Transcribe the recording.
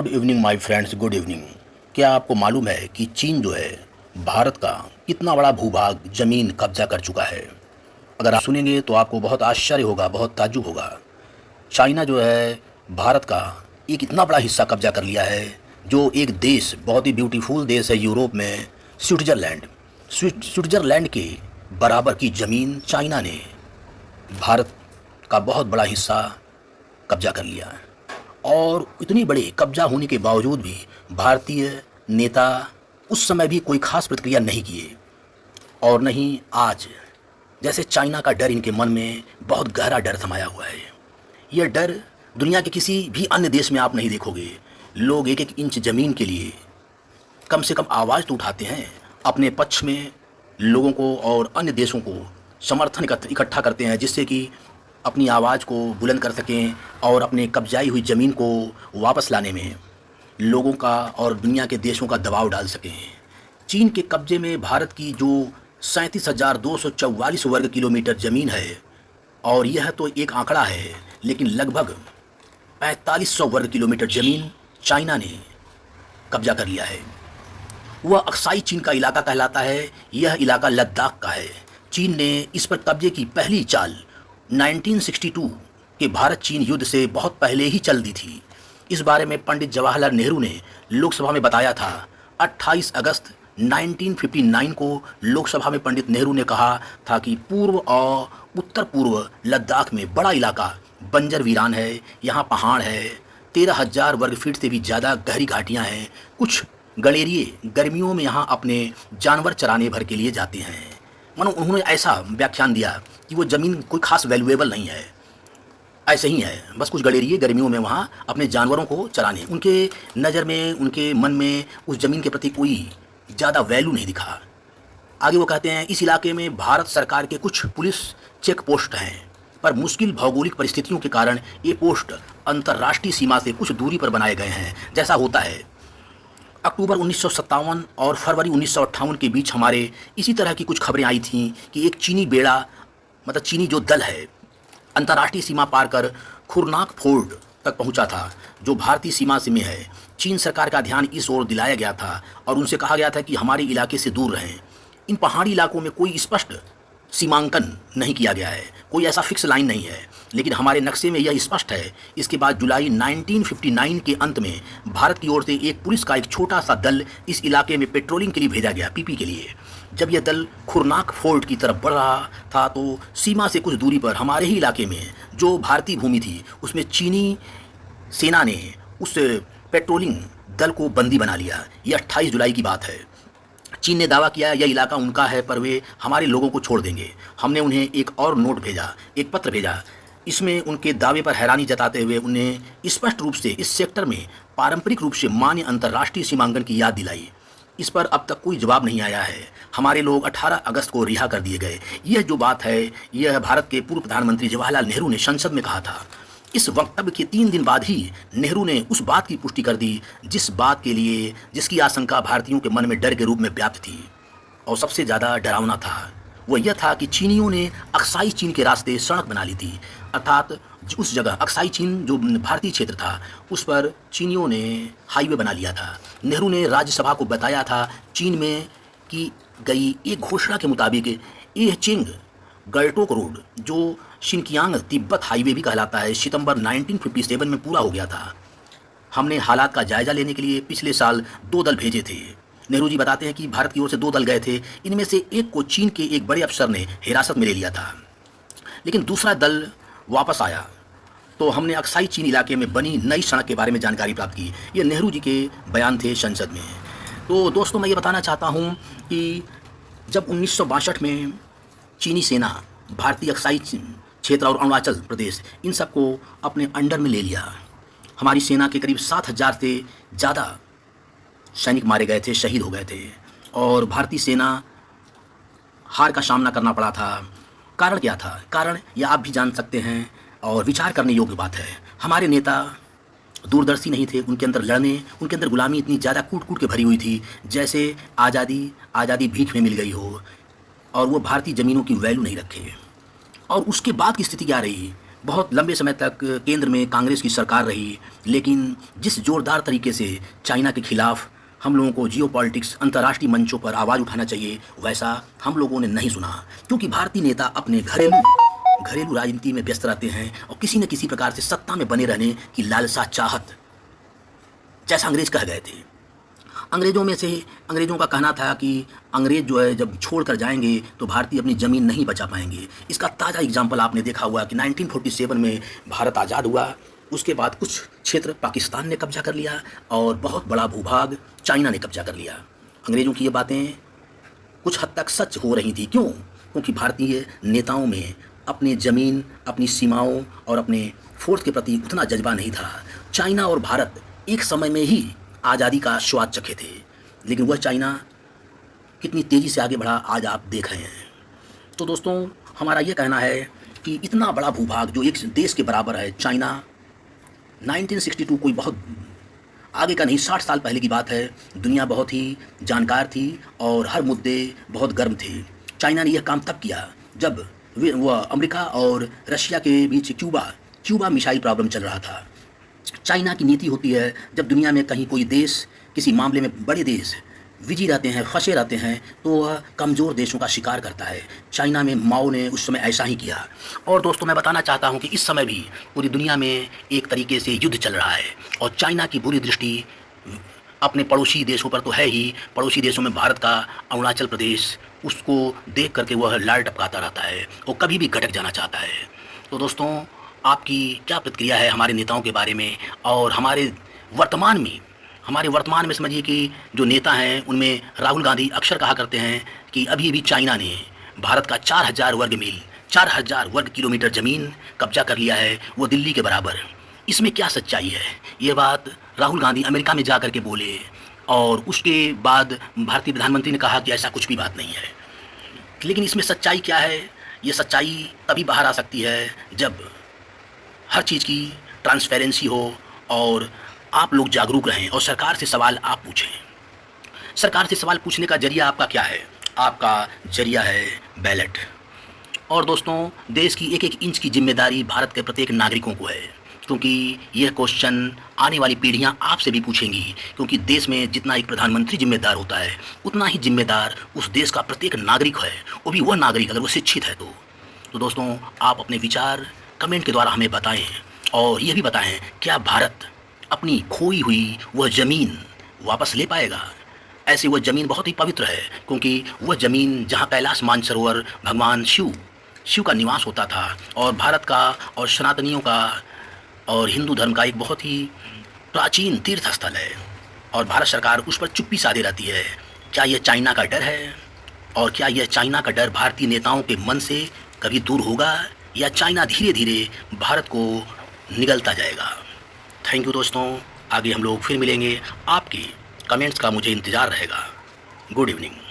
Good evening my friends, good evening. क्या आपको मालूम है कि चीन जो है भारत का कितना बड़ा भूभाग ज़मीन कब्जा कर चुका है। अगर आप सुनेंगे तो आपको बहुत आश्चर्य होगा, बहुत ताज्जुब होगा। चाइना जो है भारत का एक इतना बड़ा हिस्सा कब्जा कर लिया है, जो एक देश, बहुत ही ब्यूटीफुल देश है यूरोप में, स्विट्ज़रलैंड। स्विट्ज़रलैंड के बराबर की ज़मीन चाइना ने भारत का बहुत बड़ा हिस्सा कब्जा कर लिया है। और इतनी बड़े कब्जा होने के बावजूद भी भारतीय नेता उस समय भी कोई खास प्रतिक्रिया नहीं किए, और नहीं आज। जैसे चाइना का डर इनके मन में बहुत गहरा डर समाया हुआ है। यह डर दुनिया के किसी भी अन्य देश में आप नहीं देखोगे। लोग एक एक इंच ज़मीन के लिए कम से कम आवाज़ तो उठाते हैं, अपने पक्ष में लोगों को और अन्य देशों को समर्थन इकट्ठा करते हैं, जिससे कि अपनी आवाज़ को बुलंद कर सकें और अपने कब्जाई हुई ज़मीन को वापस लाने में लोगों का और दुनिया के देशों का दबाव डाल सकें। चीन के कब्जे में भारत की जो 37,244 वर्ग किलोमीटर ज़मीन है, और यह तो एक आंकड़ा है, लेकिन लगभग 4500 वर्ग किलोमीटर ज़मीन चाइना ने कब्जा कर लिया है। वह अक्साई चीन का इलाका कहलाता है। यह इलाका लद्दाख का है। चीन ने इस पर कब्जे की पहली चाल 1962 के भारत चीन युद्ध से बहुत पहले ही चल दी थी। इस बारे में पंडित जवाहरलाल नेहरू ने लोकसभा में बताया था। 28 अगस्त 1959 को लोकसभा में पंडित नेहरू ने कहा था कि पूर्व और उत्तर पूर्व लद्दाख में बड़ा इलाका बंजर वीरान है। यहाँ पहाड़ है, 13,000 वर्ग फीट से भी ज़्यादा गहरी घाटियाँ हैं। कुछ गणेरिए गर्मियों में यहाँ अपने जानवर चराने भर के लिए जाते हैं। मानो उन्होंने ऐसा व्याख्यान दिया कि वो ज़मीन कोई खास वैल्यूएबल नहीं है, ऐसे ही है, बस कुछ गडेरिए गर्मियों में वहाँ अपने जानवरों को चराने। उनके नज़र में, उनके मन में उस ज़मीन के प्रति कोई ज़्यादा वैल्यू नहीं दिखा। आगे वो कहते हैं, इस इलाके में भारत सरकार के कुछ पुलिस चेक पोस्ट हैं, पर मुश्किल भौगोलिक परिस्थितियों के कारण ये पोस्ट अंतर्राष्ट्रीय सीमा से कुछ दूरी पर बनाए गए हैं। जैसा होता है, अक्टूबर 1957 और फरवरी 1958 के बीच हमारे इसी तरह की कुछ खबरें आई थीं कि एक चीनी बेड़ा, मतलब चीनी जो दल है, अंतर्राष्ट्रीय सीमा पार कर खुरनाक फोर्ड तक पहुंचा था, जो भारतीय सीमा से में है। चीन सरकार का ध्यान इस ओर दिलाया गया था और उनसे कहा गया था कि हमारे इलाके से दूर रहें। इन पहाड़ी इलाकों में कोई स्पष्ट सीमांकन नहीं किया गया है, कोई ऐसा फिक्स लाइन नहीं है, लेकिन हमारे नक्शे में यह स्पष्ट है। इसके बाद जुलाई 1959 के अंत में भारत की ओर से एक पुलिस का एक छोटा सा दल इस इलाके में पेट्रोलिंग के लिए भेजा गया, पीपी के लिए। जब यह दल खुरनाक फोर्ट की तरफ बढ़ रहा था तो सीमा से कुछ दूरी पर हमारे ही इलाके में जो भारतीय भूमि थी, उसमें चीनी सेना ने उस पेट्रोलिंग दल को बंदी बना लिया। यह 28 जुलाई की बात है। चीन ने दावा किया यह इलाका उनका है, पर वे हमारे लोगों को छोड़ देंगे। हमने उन्हें एक और नोट भेजा, एक पत्र भेजा। इसमें उनके दावे पर हैरानी जताते हुए उन्हें स्पष्ट रूप से इस सेक्टर में पारंपरिक रूप से मान्य अंतर्राष्ट्रीय सीमांकन की याद दिलाई। इस पर अब तक कोई जवाब नहीं आया है। हमारे लोग 18 अगस्त को रिहा कर दिए गए। यह जो बात है, यह भारत के पूर्व प्रधानमंत्री जवाहरलाल नेहरू ने संसद में कहा था। इस वक्तव्य के 3 दिन बाद ही नेहरू ने उस बात की पुष्टि कर दी जिसकी आशंका भारतीयों के मन में डर के रूप में व्याप्त थी, और सबसे ज़्यादा डरावना था वह यह था कि चीनियों ने अक्साई चीन के रास्ते सड़क बना ली थी। अर्थात उस जगह अक्साई चीन जो भारतीय क्षेत्र था, उस पर चीनियों ने हाईवे बना लिया था। नेहरू ने राज्यसभा को बताया था चीन में की गई एक घोषणा के मुताबिक यह चिंग गल्टोक रोड, जो शिनकियांग तिब्बत हाईवे भी कहलाता है, सितंबर 1957 में पूरा हो गया था। हमने हालात का जायजा लेने के लिए पिछले साल 2 दल भेजे थे। नेहरू जी बताते हैं कि भारत की ओर से 2 दल गए थे। इनमें से एक को चीन के एक बड़े अफसर ने हिरासत में ले लिया था, लेकिन दूसरा दल वापस आया तो हमने अक्साई चीन इलाके में बनी नई सड़क के बारे में जानकारी प्राप्त की। ये नेहरू जी के बयान थे संसद में। तो दोस्तों, मैं ये बताना चाहता हूँ कि जब 1962 में चीनी सेना भारतीय अक्साई क्षेत्र और अरुणाचल प्रदेश, इन सबको अपने अंडर में ले लिया, हमारी सेना के करीब 7,000 से ज़्यादा सैनिक मारे गए थे, शहीद हो गए थे, और भारतीय सेना हार का सामना करना पड़ा था। कारण क्या था? कारण यह आप भी जान सकते हैं और विचार करने योग्य बात है। हमारे नेता दूरदर्शी नहीं थे। उनके अंदर गुलामी इतनी ज़्यादा कूट कूट के भरी हुई थी, जैसे आज़ादी भीख में मिल गई हो, और वो भारतीय ज़मीनों की वैल्यू नहीं रखे। और उसके बाद की स्थिति क्या रही? बहुत लंबे समय तक केंद्र में कांग्रेस की सरकार रही, लेकिन जिस ज़ोरदार तरीके से चाइना के खिलाफ हम लोगों को जियो पॉलिटिक्स अंतर्राष्ट्रीय मंचों पर आवाज़ उठाना चाहिए, वैसा हम लोगों ने नहीं सुना। क्योंकि भारतीय नेता अपने घरेलू राजनीति में व्यस्त रहते हैं और किसी न किसी प्रकार से सत्ता में बने रहने की लालसा चाहत, जैसा अंग्रेज कह गए थे। अंग्रेज़ों का कहना था कि अंग्रेज़ जो है जब छोड़ कर जाएंगे तो भारतीय अपनी ज़मीन नहीं बचा पाएंगे। इसका ताज़ा एग्जाम्पल आपने देखा हुआ कि 1947 में भारत आज़ाद हुआ, उसके बाद कुछ क्षेत्र पाकिस्तान ने कब्जा कर लिया और बहुत बड़ा भूभाग चाइना ने कब्जा कर लिया। अंग्रेज़ों की ये बातें कुछ हद तक सच हो रही थी। क्यों? क्योंकि भारतीय नेताओं में अपने ज़मीन, अपनी सीमाओं और अपने फोर्स के प्रति उतना जज्बा नहीं था। चाइना और भारत एक समय में ही आज़ादी का स्वाद चखे थे, लेकिन वह चाइना कितनी तेज़ी से आगे बढ़ा आज आप देख रहे हैं। तो दोस्तों, हमारा ये कहना है कि इतना बड़ा भूभाग जो एक देश के बराबर है, चाइना 1962 कोई बहुत आगे का नहीं, 60 साल पहले की बात है। दुनिया बहुत ही जानकार थी और हर मुद्दे बहुत गर्म थे। चाइना ने यह काम तब किया जब वह अमेरिका और रशिया के बीच क्यूबा मिसाइल प्रॉब्लम चल रहा था। चाइना की नीति होती है, जब दुनिया में कहीं कोई देश किसी मामले में बड़े देश विजी रहते हैं, फंसे रहते हैं, तो वह कमज़ोर देशों का शिकार करता है। चाइना में माओ ने उस समय ऐसा ही किया। और दोस्तों, मैं बताना चाहता हूं कि इस समय भी पूरी दुनिया में एक तरीके से युद्ध चल रहा है और चाइना की बुरी दृष्टि अपने पड़ोसी देशों पर तो है ही। पड़ोसी देशों में भारत का अरुणाचल प्रदेश, उसको देख करके वह लाल टपकाता रहता है और कभी भी गटक जाना चाहता है। तो दोस्तों, आपकी क्या प्रतिक्रिया है हमारे नेताओं के बारे में? और हमारे वर्तमान में समझिए कि जो नेता हैं उनमें राहुल गांधी अक्सर कहा करते हैं कि अभी भी चाइना ने भारत का 4000 वर्ग किलोमीटर ज़मीन कब्जा कर लिया है, वो दिल्ली के बराबर। इसमें क्या सच्चाई है? ये बात राहुल गांधी अमेरिका में जा कर के बोले और उसके बाद भारतीय प्रधानमंत्री ने कहा कि ऐसा कुछ भी बात नहीं है। लेकिन इसमें सच्चाई क्या है? ये सच्चाई तभी बाहर आ सकती है जब हर चीज़ की ट्रांसपेरेंसी हो और आप लोग जागरूक रहें और सरकार से सवाल आप पूछें। सरकार से सवाल पूछने का जरिया आपका क्या है? आपका जरिया है बैलेट। और दोस्तों, देश की एक एक इंच की जिम्मेदारी भारत के प्रत्येक नागरिकों को है, क्योंकि यह क्वेश्चन आने वाली पीढ़ियां आपसे भी पूछेंगी। क्योंकि देश में जितना एक प्रधानमंत्री जिम्मेदार होता है, उतना ही जिम्मेदार उस देश का प्रत्येक नागरिक है, वो भी वह नागरिक अगर वो शिक्षित है तो दोस्तों, आप अपने विचार कमेंट के द्वारा हमें बताएं और यह भी बताएं, क्या भारत अपनी खोई हुई वह ज़मीन वापस ले पाएगा? ऐसी वह ज़मीन बहुत ही पवित्र है, क्योंकि वह ज़मीन जहाँ कैलाश मानसरोवर भगवान शिव का निवास होता था और भारत का और सनातनियों का और हिंदू धर्म का एक बहुत ही प्राचीन तीर्थ स्थल है और भारत सरकार उस पर चुप्पी साधे रहती है। क्या यह चाइना का डर है? और क्या यह चाइना का डर भारतीय नेताओं के मन से कभी दूर होगा, या चाइना धीरे धीरे भारत को निगलता जाएगा? थैंक यू दोस्तों, आगे हम लोग फिर मिलेंगे। आपके कमेंट्स का मुझे इंतज़ार रहेगा। Good evening.